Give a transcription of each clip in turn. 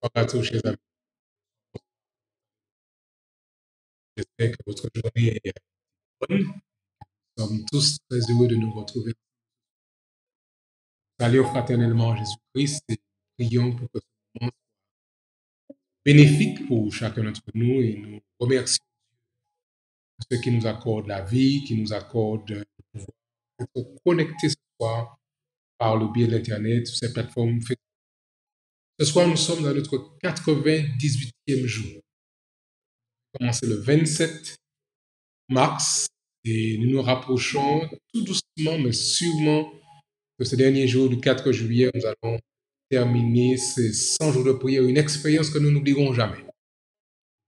Bonjour à tous, chers amis. J'espère que votre journée est bonne. Nous sommes tous très heureux de nous retrouver. Saluons fraternellement Jésus-Christ et prions pour que ce moment soit bénéfique pour chacun d'entre nous et nous remercions ceux qui nous accordent la vie, qui nous accordent le pouvoir d'être connectés ce soir par le biais de l'Internet sur ces plateformes. Ce soir, nous sommes dans notre 98e jour. Commencé le 27 mars et nous nous rapprochons tout doucement mais sûrement de ce dernier jour du 4 juillet. Nous allons terminer ces 100 jours de prière, une expérience que nous n'oublierons jamais.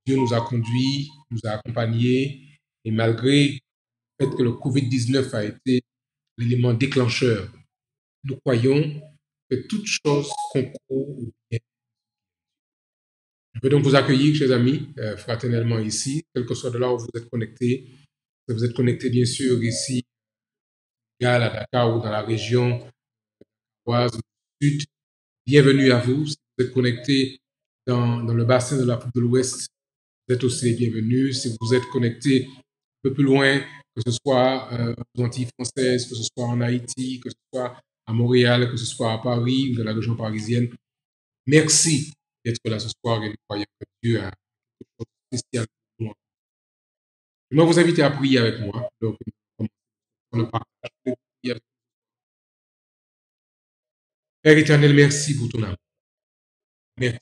Dieu nous a conduits, nous a accompagnés et malgré le fait que le Covid-19 a été l'élément déclencheur, nous croyons que toute chose concourt au bien. Je veux donc vous accueillir, chers amis, fraternellement ici, quel que soit de là où vous êtes connectés. Vous êtes connectés, bien sûr, ici, à Dakar ou dans la région du Sud. Bienvenue à vous. Si vous êtes connectés dans le bassin de l'Afrique de l'Ouest, vous êtes aussi les bienvenus. Si vous êtes connectés un peu plus loin, que ce soit aux Antilles françaises, que ce soit en Haïti, que ce soit à Montréal, que ce soit à Paris ou dans la région parisienne, merci d'être là ce soir et nous croyons que Dieu a quelque chose de spécial pour nous. Je vais vous inviter à prier avec moi. Donc, on le partage. Père éternel, merci pour ton amour. Merci.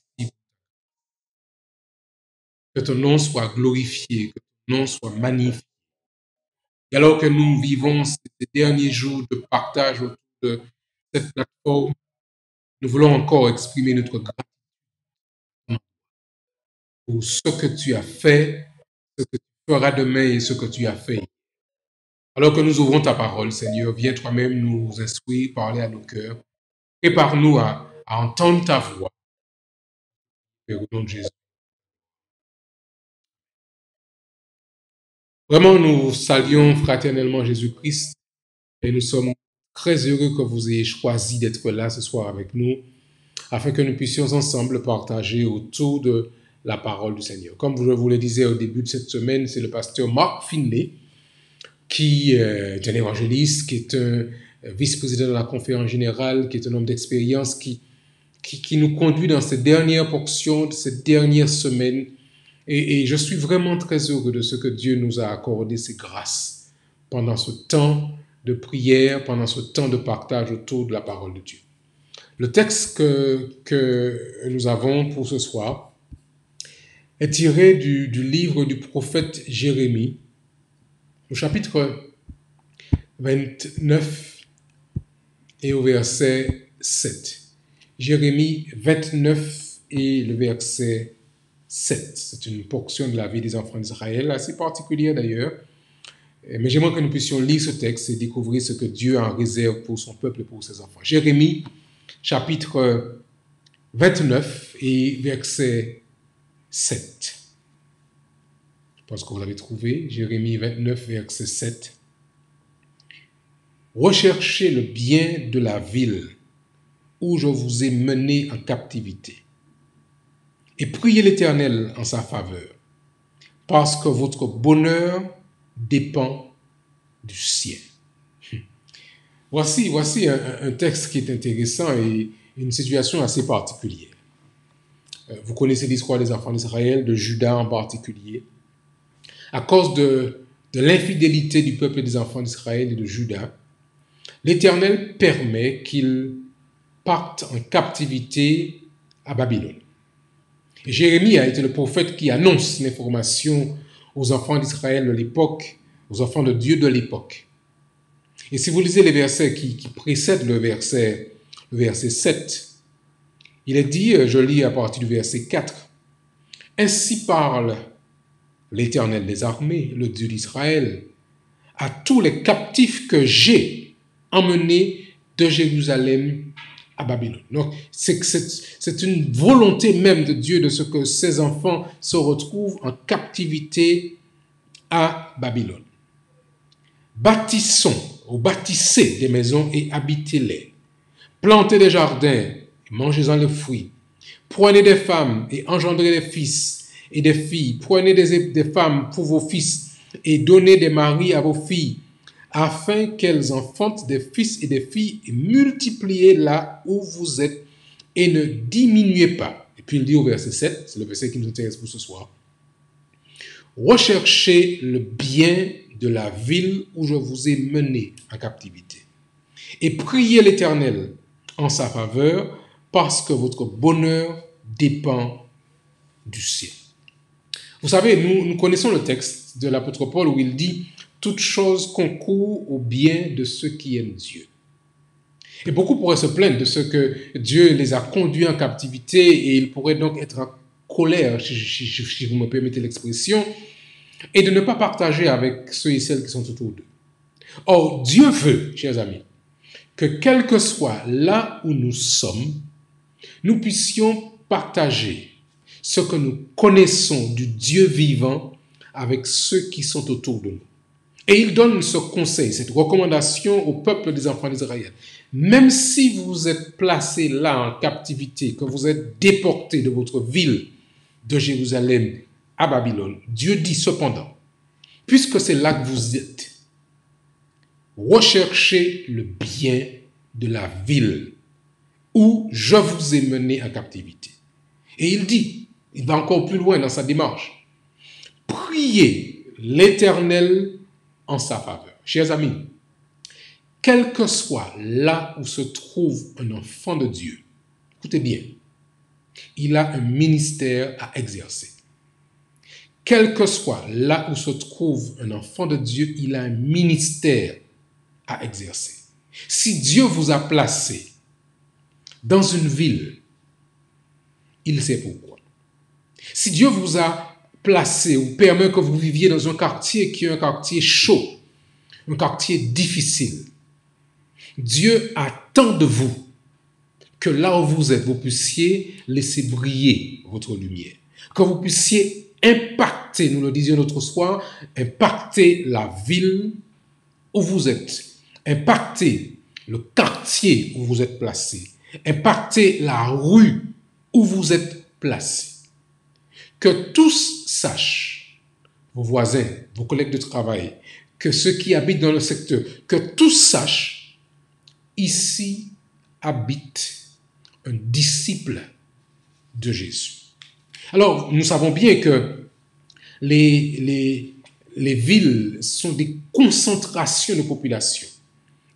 Que ton nom soit glorifié, que ton nom soit magnifié. Et alors que nous vivons ces derniers jours de partage autour de cette plateforme, nous voulons encore exprimer notre gratitude pour ce que tu as fait, ce que tu feras demain et ce que tu as fait. Alors que nous ouvrons ta parole, Seigneur, viens toi-même nous instruire, parler à nos cœurs. Prépare-nous à entendre ta voix. Et au nom de Jésus. Vraiment, nous saluons fraternellement Jésus-Christ et nous sommes très heureux que vous ayez choisi d'être là ce soir avec nous afin que nous puissions ensemble partager autour de la parole du Seigneur. Comme je vous le disais au début de cette semaine, c'est le pasteur Mark Finlay qui est un évangéliste, qui est un vice-président de la conférence générale, qui est un homme d'expérience, qui nous conduit dans cette dernière portion, de cette dernière semaine. Et je suis vraiment très heureux de ce que Dieu nous a accordé, ces grâces, pendant ce temps de prière, pendant ce temps de partage autour de la parole de Dieu. Le texte que nous avons pour ce soir est tiré du livre du prophète Jérémie, au chapitre 29 et au verset 7. Jérémie 29 et le verset 7. C'est une portion de la vie des enfants d'Israël, assez particulière d'ailleurs. Mais j'aimerais que nous puissions lire ce texte et découvrir ce que Dieu a en réserve pour son peuple et pour ses enfants. Jérémie, chapitre 29 et verset 7. Je pense que vous l'avez trouvé. Jérémie 29, verset 7. Recherchez le bien de la ville où je vous ai mené en captivité et priez l'Éternel en sa faveur, parce que votre bonheur dépend du ciel. Voici un texte qui est intéressant et une situation assez particulière. Vous connaissez l'histoire des enfants d'Israël, de Juda en particulier. À cause de l'infidélité du peuple des enfants d'Israël et de Juda, l'Éternel permet qu'ils partent en captivité à Babylone. Jérémie a été le prophète qui annonce l'information aux enfants d'Israël de l'époque, aux enfants de Dieu de l'époque. Et si vous lisez les versets qui précèdent le verset 7, il est dit, je lis à partir du verset 4, « Ainsi parle l'Éternel des armées, le Dieu d'Israël, à tous les captifs que j'ai emmenés de Jérusalem à Babylone. » Donc, c'est une volonté même de Dieu de ce que ses enfants se retrouvent en captivité à Babylone. Bâtissons ou bâtissez des maisons et habitez-les. Plantez des jardins et mangez-en les fruits. Prenez des femmes et engendrez des fils et des filles. Prenez des femmes pour vos fils et donnez des maris à vos filles, afin qu'elles enfantent des fils et des filles, et multipliez là où vous êtes et ne diminuez pas. Et puis il dit au verset 7, c'est le verset qui nous intéresse pour ce soir, recherchez le bien de la ville où je vous ai mené en captivité et priez l'Éternel en sa faveur, parce que votre bonheur dépend du ciel. Vous savez, nous connaissons le texte de l'apôtre Paul où il dit « Toute chose concourt au bien de ceux qui aiment Dieu ». Et beaucoup pourraient se plaindre de ce que Dieu les a conduits en captivité et ils pourraient donc être en colère, si vous me permettez l'expression, et de ne pas partager avec ceux et celles qui sont autour d'eux. Or, Dieu veut, chers amis, que quel que soit là où nous sommes, nous puissions partager ce que nous connaissons du Dieu vivant avec ceux qui sont autour de nous. Et il donne ce conseil, cette recommandation au peuple des enfants d'Israël. Même si vous êtes placés là en captivité, que vous êtes déportés de votre ville de Jérusalem à Babylone, Dieu dit cependant, puisque c'est là que vous êtes, recherchez le bien de la ville où je vous ai mené en captivité. Et il dit, il va encore plus loin dans sa démarche, priez l'Éternel en sa faveur. Chers amis, quel que soit là où se trouve un enfant de Dieu, écoutez bien, il a un ministère à exercer. Quel que soit là où se trouve un enfant de Dieu, il a un ministère à exercer. Si Dieu vous a placé dans une ville, il sait pourquoi. Si Dieu vous a placé ou permet que vous viviez dans un quartier qui est un quartier chaud, un quartier difficile, Dieu attend de vous que là où vous êtes, vous puissiez laisser briller votre lumière, que vous puissiez impacter, nous le disions l'autre soir, impacter la ville où vous êtes, impacter le quartier où vous êtes placé, impacter la rue où vous êtes placé. Que tous sachent, vos voisins, vos collègues de travail, que ceux qui habitent dans le secteur, que tous sachent, ici habite un disciple de Jésus. Alors, nous savons bien que les villes sont des concentrations de population.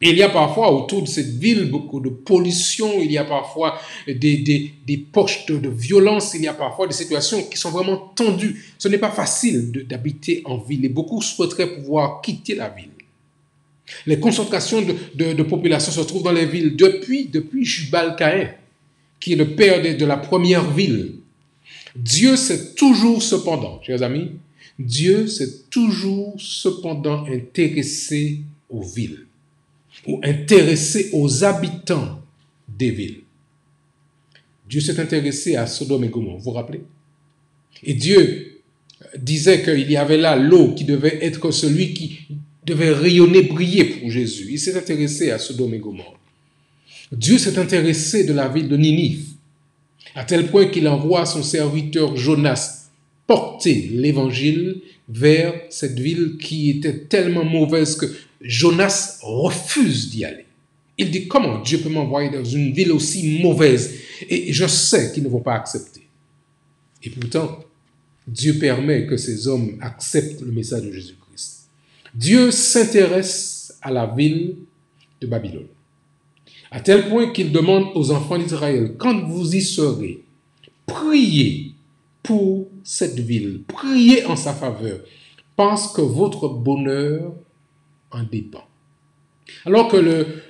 Et il y a parfois autour de cette ville beaucoup de pollution, il y a parfois des poches de violence, il y a parfois des situations qui sont vraiment tendues. Ce n'est pas facile d'habiter en ville et beaucoup souhaiteraient pouvoir quitter la ville. Les concentrations de population se trouvent dans les villes depuis Jubal-Caïn, qui est le père de la première ville. Dieu s'est toujours cependant, chers amis, Dieu s'est toujours cependant intéressé aux villes ou intéressé aux habitants des villes. Dieu s'est intéressé à Sodome et Gomorrhe, vous vous rappelez? Et Dieu disait qu'il y avait là l'eau qui devait être celui qui devait rayonner, briller pour Jésus. Il s'est intéressé à Sodome et Gomorrhe. Dieu s'est intéressé de la ville de Ninive, à tel point qu'il envoie son serviteur Jonas porter l'évangile vers cette ville qui était tellement mauvaise que Jonas refuse d'y aller. Il dit, comment Dieu peut m'envoyer dans une ville aussi mauvaise? Et je sais qu'ils ne vont pas accepter. Et pourtant, Dieu permet que ces hommes acceptent le message de Jésus-Christ. Dieu s'intéresse à la ville de Babylone, à tel point qu'il demande aux enfants d'Israël, quand vous y serez, priez pour cette ville. Priez en sa faveur, parce que votre bonheur en dépend. Alors que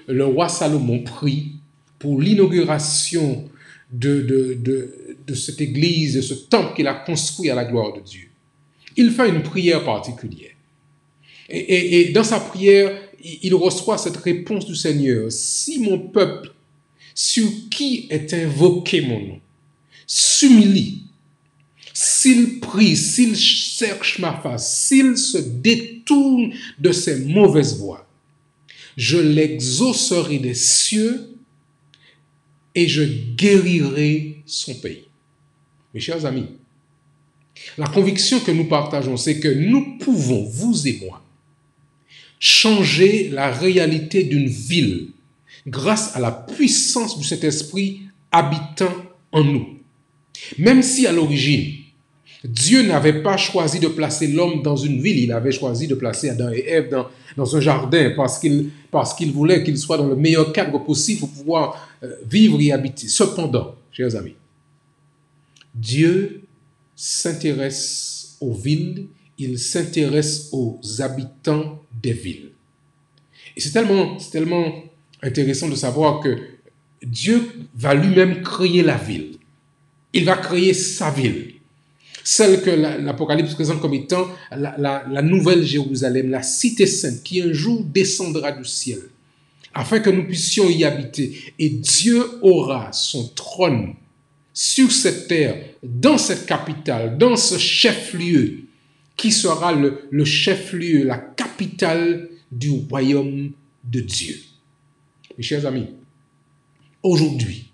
le roi Salomon prie pour l'inauguration de cette église, de ce temple qu'il a construit à la gloire de Dieu, il fait une prière particulière. Et dans sa prière, il reçoit cette réponse du Seigneur. Si mon peuple, sur qui est invoqué mon nom, s'humilie, s'il prie, s'il cherche ma face, s'il se détourne de ses mauvaises voies, je l'exaucerai des cieux et je guérirai son pays. Mes chers amis, la conviction que nous partageons, c'est que nous pouvons, vous et moi, changer la réalité d'une ville grâce à la puissance du Saint-Esprit habitant en nous. Même si à l'origine, Dieu n'avait pas choisi de placer l'homme dans une ville, il avait choisi de placer Adam et Ève dans un jardin parce qu'il voulait qu'il soit dans le meilleur cadre possible pour pouvoir vivre et habiter. Cependant, chers amis, Dieu s'intéresse aux villes, il s'intéresse aux habitants des villes. Et c'est tellement intéressant de savoir que Dieu va lui-même créer la ville. Il va créer sa ville. Celle que l'Apocalypse présente comme étant la nouvelle Jérusalem, la cité sainte qui un jour descendra du ciel, afin que nous puissions y habiter. Et Dieu aura son trône sur cette terre, dans cette capitale, dans ce chef-lieu, qui sera le chef-lieu, la capitale du royaume de Dieu. Mes chers amis, aujourd'hui,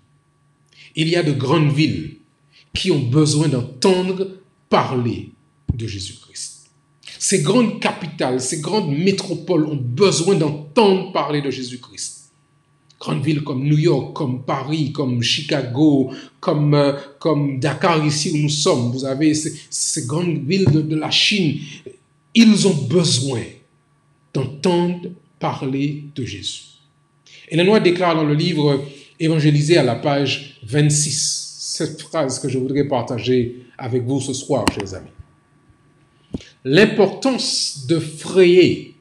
il y a de grandes villes qui ont besoin d'entendre parler de Jésus-Christ. Ces grandes capitales, ces grandes métropoles ont besoin d'entendre parler de Jésus-Christ. Grandes villes comme New York, comme Paris, comme Chicago, comme Dakar, ici où nous sommes. Vous avez ces grandes villes de la Chine. Ils ont besoin d'entendre parler de Jésus. Ellen White déclare dans le livre Évangélisé à la page 26, cette phrase que je voudrais partager avec vous ce soir, chers amis. L'importance de frayer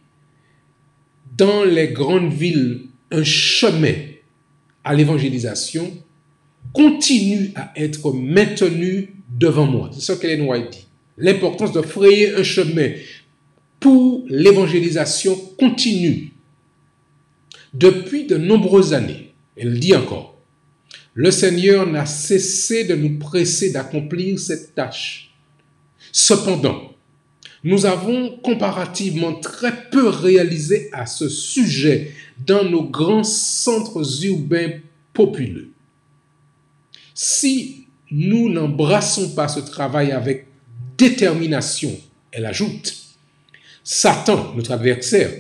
dans les grandes villes un chemin à l'évangélisation continue à être maintenue devant moi. C'est ce qu'Ellen White dit. L'importance de frayer un chemin pour l'évangélisation continue depuis de nombreuses années. Elle dit encore, le Seigneur n'a cessé de nous presser d'accomplir cette tâche. Cependant, nous avons comparativement très peu réalisé à ce sujet dans nos grands centres urbains populeux. Si nous n'embrassons pas ce travail avec détermination, elle ajoute, Satan, notre adversaire,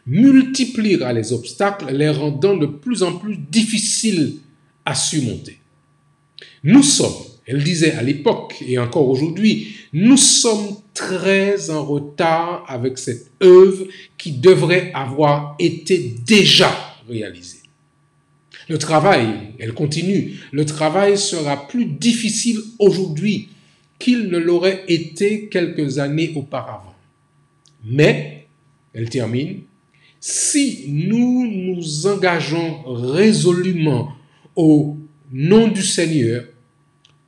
multipliera les obstacles, les rendant de plus en plus difficiles à surmonter. Nous sommes, elle disait à l'époque et encore aujourd'hui, nous sommes très en retard avec cette œuvre qui devrait avoir été déjà réalisée. Le travail, elle continue, le travail sera plus difficile aujourd'hui qu'il ne l'aurait été quelques années auparavant. Mais, elle termine, si nous nous engageons résolument au nom du Seigneur,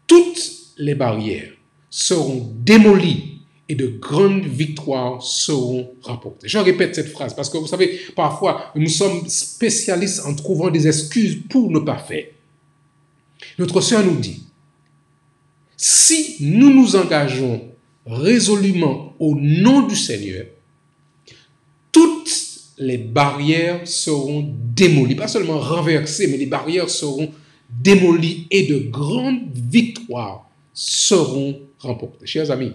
toutes les barrières seront démolies et de grandes victoires seront rapportées. Je répète cette phrase parce que vous savez, parfois, nous sommes spécialistes en trouvant des excuses pour ne pas faire. Notre sœur nous dit, si nous nous engageons résolument au nom du Seigneur, toutes les barrières seront démolies, pas seulement renversées, mais les barrières seront démolies et de grandes victoires seront remportées. Chers amis,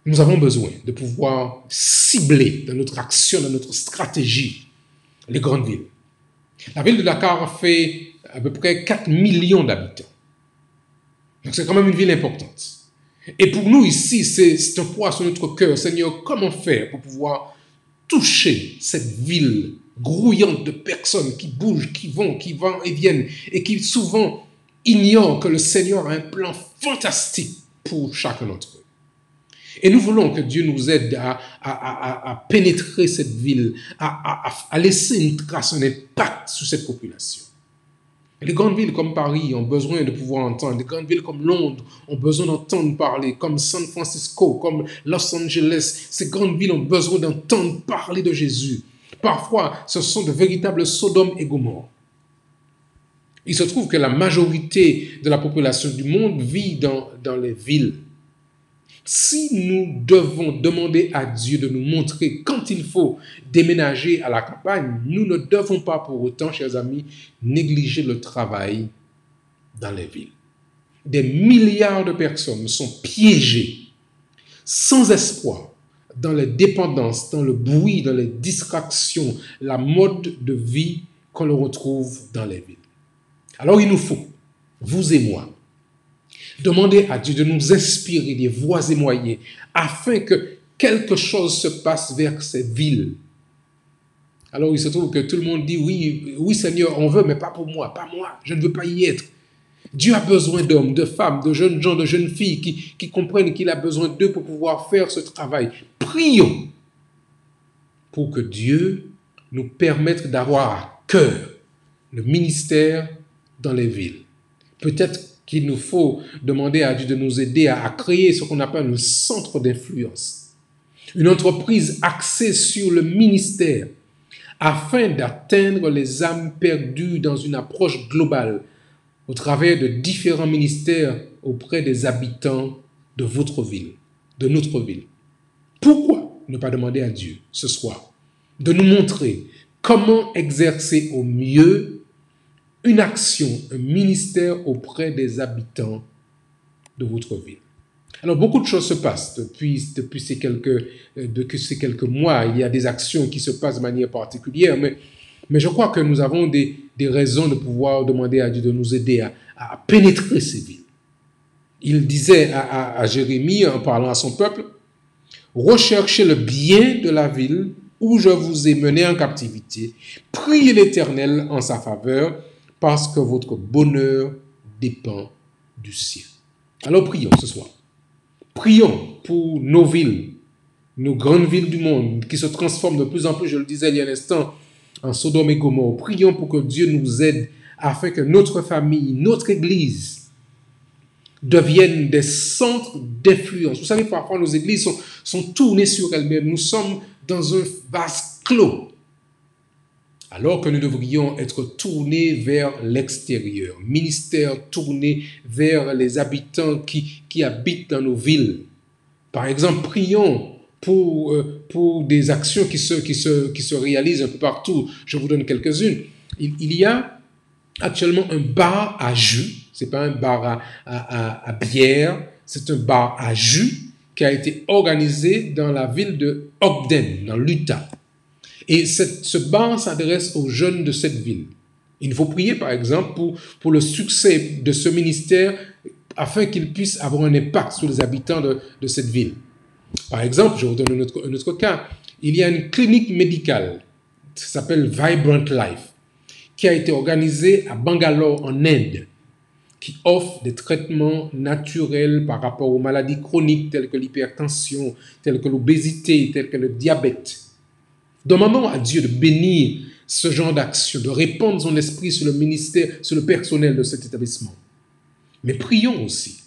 nous avons besoin de pouvoir cibler dans notre action, dans notre stratégie, les grandes villes. La ville de Dakar fait à peu près 4 millions d'habitants. Donc c'est quand même une ville importante. Et pour nous ici, c'est un poids sur notre cœur. Seigneur, comment faire pour pouvoir toucher cette ville grouillante de personnes qui bougent, qui vont et viennent, et qui souvent ignorent que le Seigneur a un plan fantastique pour chacun d'entre eux. Et nous voulons que Dieu nous aide à pénétrer cette ville, à laisser une trace, un impact sur cette population. Les grandes villes comme Paris ont besoin de pouvoir entendre. Les grandes villes comme Londres ont besoin d'entendre parler, comme San Francisco, comme Los Angeles. Ces grandes villes ont besoin d'entendre parler de Jésus. Parfois, ce sont de véritables Sodomes et Gomorrhes. Il se trouve que la majorité de la population du monde vit dans les villes. Si nous devons demander à Dieu de nous montrer quand il faut déménager à la campagne, nous ne devons pas pour autant, chers amis, négliger le travail dans les villes. Des milliards de personnes sont piégées, sans espoir, dans les dépendances, dans le bruit, dans les distractions, la mode de vie qu'on le retrouve dans les villes. Alors il nous faut, vous et moi, demander à Dieu de nous inspirer des voies et moyens afin que quelque chose se passe vers ces villes. Alors il se trouve que tout le monde dit oui Seigneur, on veut, mais pas pour moi, pas moi, je ne veux pas y être. Dieu a besoin d'hommes, de femmes, de jeunes gens, de jeunes filles qui comprennent qu'il a besoin d'eux pour pouvoir faire ce travail. Prions pour que Dieu nous permette d'avoir à cœur le ministère dans les villes. Peut-être qu'il nous faut demander à Dieu de nous aider à créer ce qu'on appelle un centre d'influence. Une entreprise axée sur le ministère afin d'atteindre les âmes perdues dans une approche globale au travers de différents ministères auprès des habitants de votre ville, de notre ville. Pourquoi ne pas demander à Dieu ce soir de nous montrer comment exercer au mieux une action, un ministère auprès des habitants de votre ville. Alors, beaucoup de choses se passent depuis ces quelques mois. Il y a des actions qui se passent de manière particulière, mais je crois que nous avons des raisons de pouvoir demander à Dieu de nous aider à pénétrer ces villes. Il disait à Jérémie, en parlant à son peuple, « Recherchez le bien de la ville où je vous ai mené en captivité. Priez l'Éternel en sa faveur, parce que votre bonheur dépend du sien. » Alors prions ce soir. Prions pour nos villes, nos grandes villes du monde qui se transforment de plus en plus, je le disais il y a un instant, en Sodome et Gomorrhe. Prions pour que Dieu nous aide afin que notre famille, notre église deviennent des centres d'influence. Vous savez, parfois nos églises sont tournées sur elles-mêmes. Nous sommes dans un vase clos. Alors que nous devrions être tournés vers l'extérieur, ministère tourné vers les habitants qui habitent dans nos villes. Par exemple, prions pour des actions qui se réalisent un peu partout. Je vous donne quelques-unes. Il y a actuellement un bar à jus, c'est pas un bar à bière, c'est un bar à jus qui a été organisé dans la ville de Ogden, dans l'Utah. Et ce bar s'adresse aux jeunes de cette ville. Il faut prier, par exemple, pour le succès de ce ministère afin qu'il puisse avoir un impact sur les habitants de cette ville. Par exemple, je vous donne un autre cas. Il y a une clinique médicale qui s'appelle Vibrant Life qui a été organisée à Bangalore, en Inde, qui offre des traitements naturels par rapport aux maladies chroniques telles que l'hypertension, telles que l'obésité, telles que le diabète. Demandons à Dieu de bénir ce genre d'action, de répandre son esprit sur le ministère, sur le personnel de cet établissement. Mais prions aussi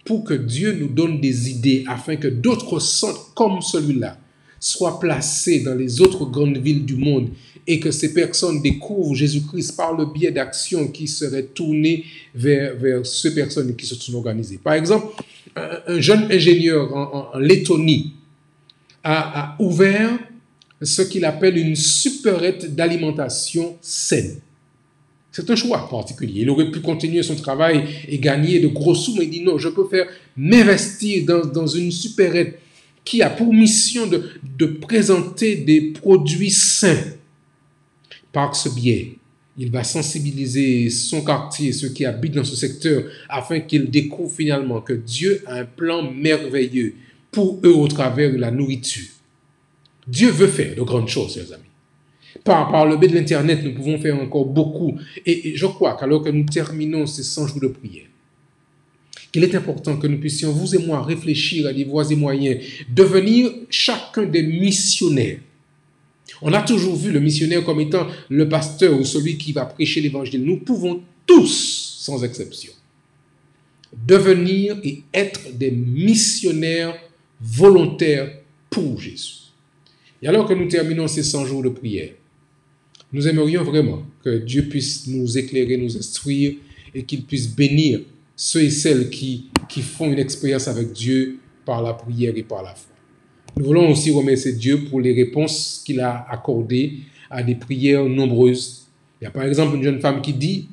pour que Dieu nous donne des idées afin que d'autres centres comme celui-là soient placés dans les autres grandes villes du monde et que ces personnes découvrent Jésus-Christ par le biais d'actions qui seraient tournées vers ces personnes qui se sont organisées. Par exemple, un jeune ingénieur en Lettonie a ouvert ce qu'il appelle une supérette d'alimentation saine. C'est un choix particulier. Il aurait pu continuer son travail et gagner de gros sous, mais il dit non, je peux m'investir dans une supérette qui a pour mission de présenter des produits sains. Par ce biais, il va sensibiliser son quartier, ceux qui habitent dans ce secteur, afin qu'ils découvrent finalement que Dieu a un plan merveilleux pour eux au travers de la nourriture. Dieu veut faire de grandes choses, chers amis. Par le biais de l'Internet, nous pouvons faire encore beaucoup. Et je crois qu'alors que nous terminons ces 100 jours de prière, qu'il est important que nous puissions, vous et moi, réfléchir à des voies et moyens, devenir chacun des missionnaires. On a toujours vu le missionnaire comme étant le pasteur ou celui qui va prêcher l'évangile. Nous pouvons tous, sans exception, devenir et être des missionnaires volontaires pour Jésus. Et alors que nous terminons ces 100 jours de prière, nous aimerions vraiment que Dieu puisse nous éclairer, nous instruire et qu'il puisse bénir ceux et celles qui font une expérience avec Dieu par la prière et par la foi. Nous voulons aussi remercier Dieu pour les réponses qu'il a accordées à des prières nombreuses. Il y a par exemple une jeune femme qui dit,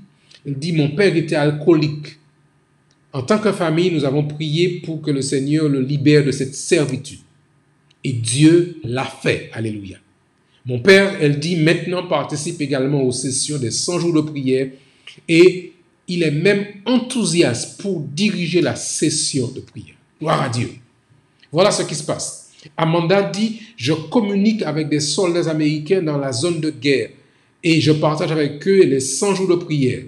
mon père était alcoolique. En tant que famille, nous avons prié pour que le Seigneur le libère de cette servitude. Et Dieu l'a fait. Alléluia. Mon père, elle dit, maintenant participe également aux sessions des 100 jours de prière et il est même enthousiaste pour diriger la session de prière. Gloire à Dieu. Voilà ce qui se passe. Amanda dit, je communique avec des soldats américains dans la zone de guerre et je partage avec eux les 100 jours de prière.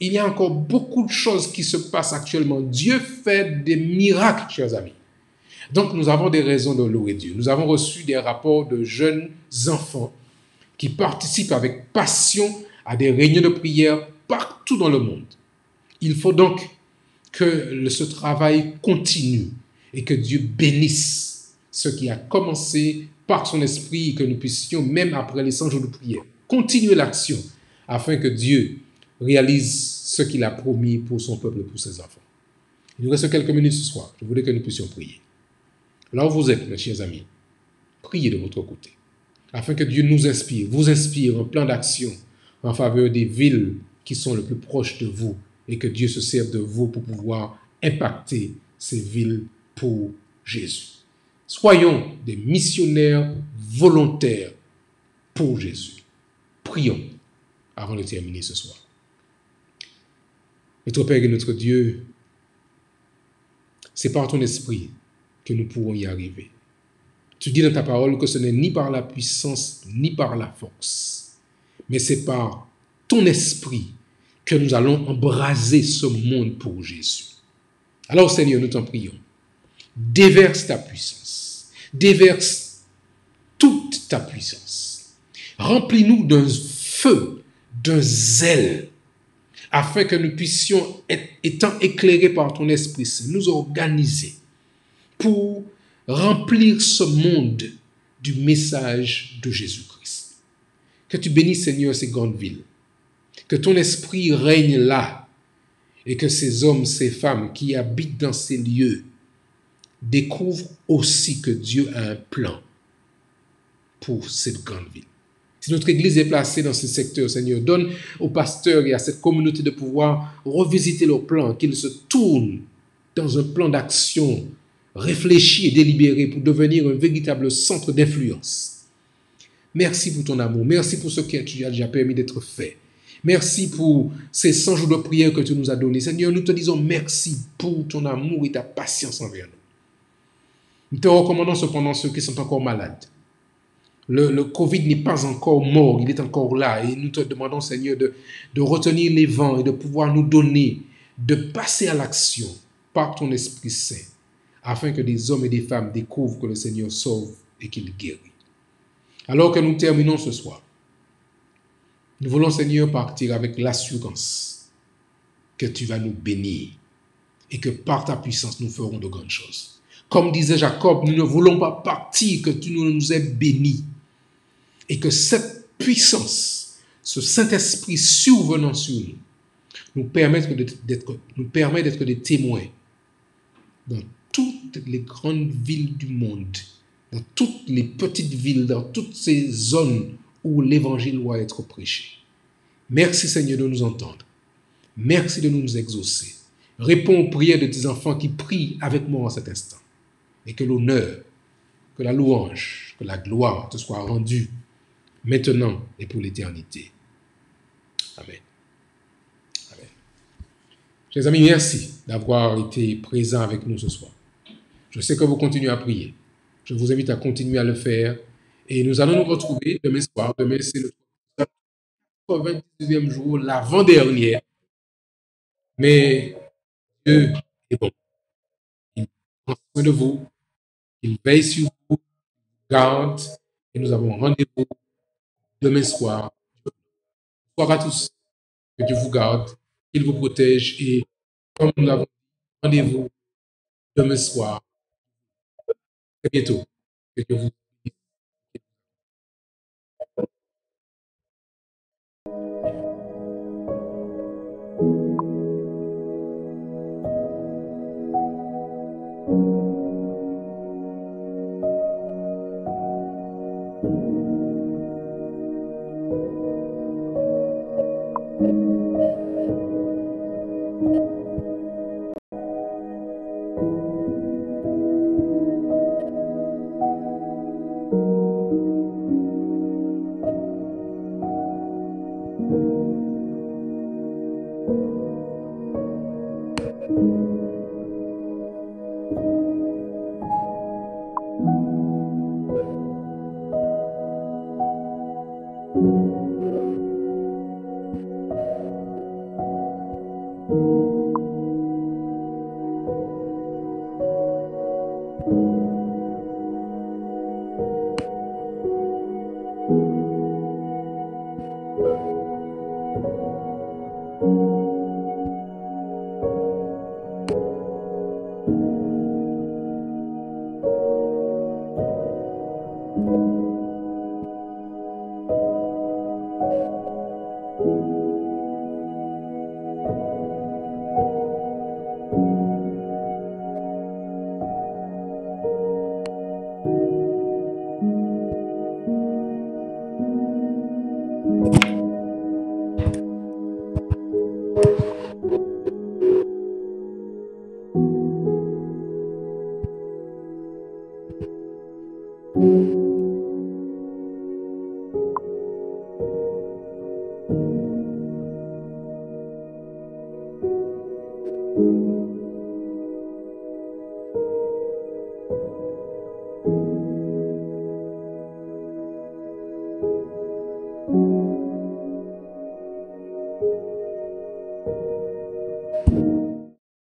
Il y a encore beaucoup de choses qui se passent actuellement. Dieu fait des miracles, chers amis. Donc, nous avons des raisons de louer Dieu. Nous avons reçu des rapports de jeunes enfants qui participent avec passion à des réunions de prière partout dans le monde. Il faut donc que ce travail continue et que Dieu bénisse ce qui a commencé par son esprit et que nous puissions, même après les 100 jours de prière, continuer l'action afin que Dieu réalise ce qu'il a promis pour son peuple et pour ses enfants. Il nous reste quelques minutes ce soir. Je voulais que nous puissions prier. Là où vous êtes, mes chers amis, priez de votre côté, afin que Dieu nous inspire, vous inspire un plan d'action en faveur des villes qui sont les plus proches de vous et que Dieu se serve de vous pour pouvoir impacter ces villes pour Jésus. Soyons des missionnaires volontaires pour Jésus. Prions avant de terminer ce soir. Notre Père et notre Dieu, c'est par ton esprit que nous pourrons y arriver. Tu dis dans ta parole que ce n'est ni par la puissance ni par la force, mais c'est par ton esprit que nous allons embraser ce monde pour Jésus. Alors Seigneur, nous t'en prions. Déverse ta puissance. Déverse toute ta puissance. Remplis-nous d'un feu, d'un zèle, afin que nous puissions, étant éclairés par ton esprit, nous organiser pour remplir ce monde du message de Jésus-Christ. Que tu bénisses, Seigneur, ces grandes villes. Que ton esprit règne là et que ces hommes, ces femmes qui habitent dans ces lieux découvrent aussi que Dieu a un plan pour cette grande ville. Si notre Église est placée dans ce secteur, Seigneur, donne aux pasteurs et à cette communauté de pouvoir revisiter leur plan, qu'ils se tournent dans un plan d'action réfléchi et délibéré pour devenir un véritable centre d'influence. Merci pour ton amour. Merci pour ce que tu as déjà permis d'être fait. Merci pour ces 100 jours de prière que tu nous as donnés. Seigneur, nous te disons merci pour ton amour et ta patience envers nous. Nous te recommandons cependant ceux qui sont encore malades. Le Covid n'est pas encore mort, il est encore là. Et nous te demandons, Seigneur, de retenir les vents et de pouvoir nous donner, de passer à l'action par ton Esprit Saint, afin que des hommes et des femmes découvrent que le Seigneur sauve et qu'il guérit. Alors que nous terminons ce soir, nous voulons, Seigneur, partir avec l'assurance que tu vas nous bénir et que par ta puissance, nous ferons de grandes choses. Comme disait Jacob, nous ne voulons pas partir que tu nous aies bénis et que cette puissance, ce Saint-Esprit survenant sur nous, nous permet d'être des témoins dans toutes les grandes villes du monde, dans toutes les petites villes, dans toutes ces zones où l'évangile doit être prêché. Merci Seigneur de nous entendre. Merci de nous exaucer. Réponds aux prières de tes enfants qui prient avec moi en cet instant. Et que l'honneur, que la louange, que la gloire te soient rendues maintenant et pour l'éternité. Amen. Amen. Chers amis, merci d'avoir été présents avec nous ce soir. Je sais que vous continuez à prier. Je vous invite à continuer à le faire Et nous allons nous retrouver demain soir. Demain, c'est le 99e jour, l'avant-dernière. Mais Dieu est bon. Il prend soin de vous. Il veille sur vous, garde. Et nous avons rendez-vous demain soir. Bonsoir à tous. Que Dieu vous garde, qu'il vous protège. Et comme nous avons rendez-vous demain soir, très bientôt. Que Dieu vous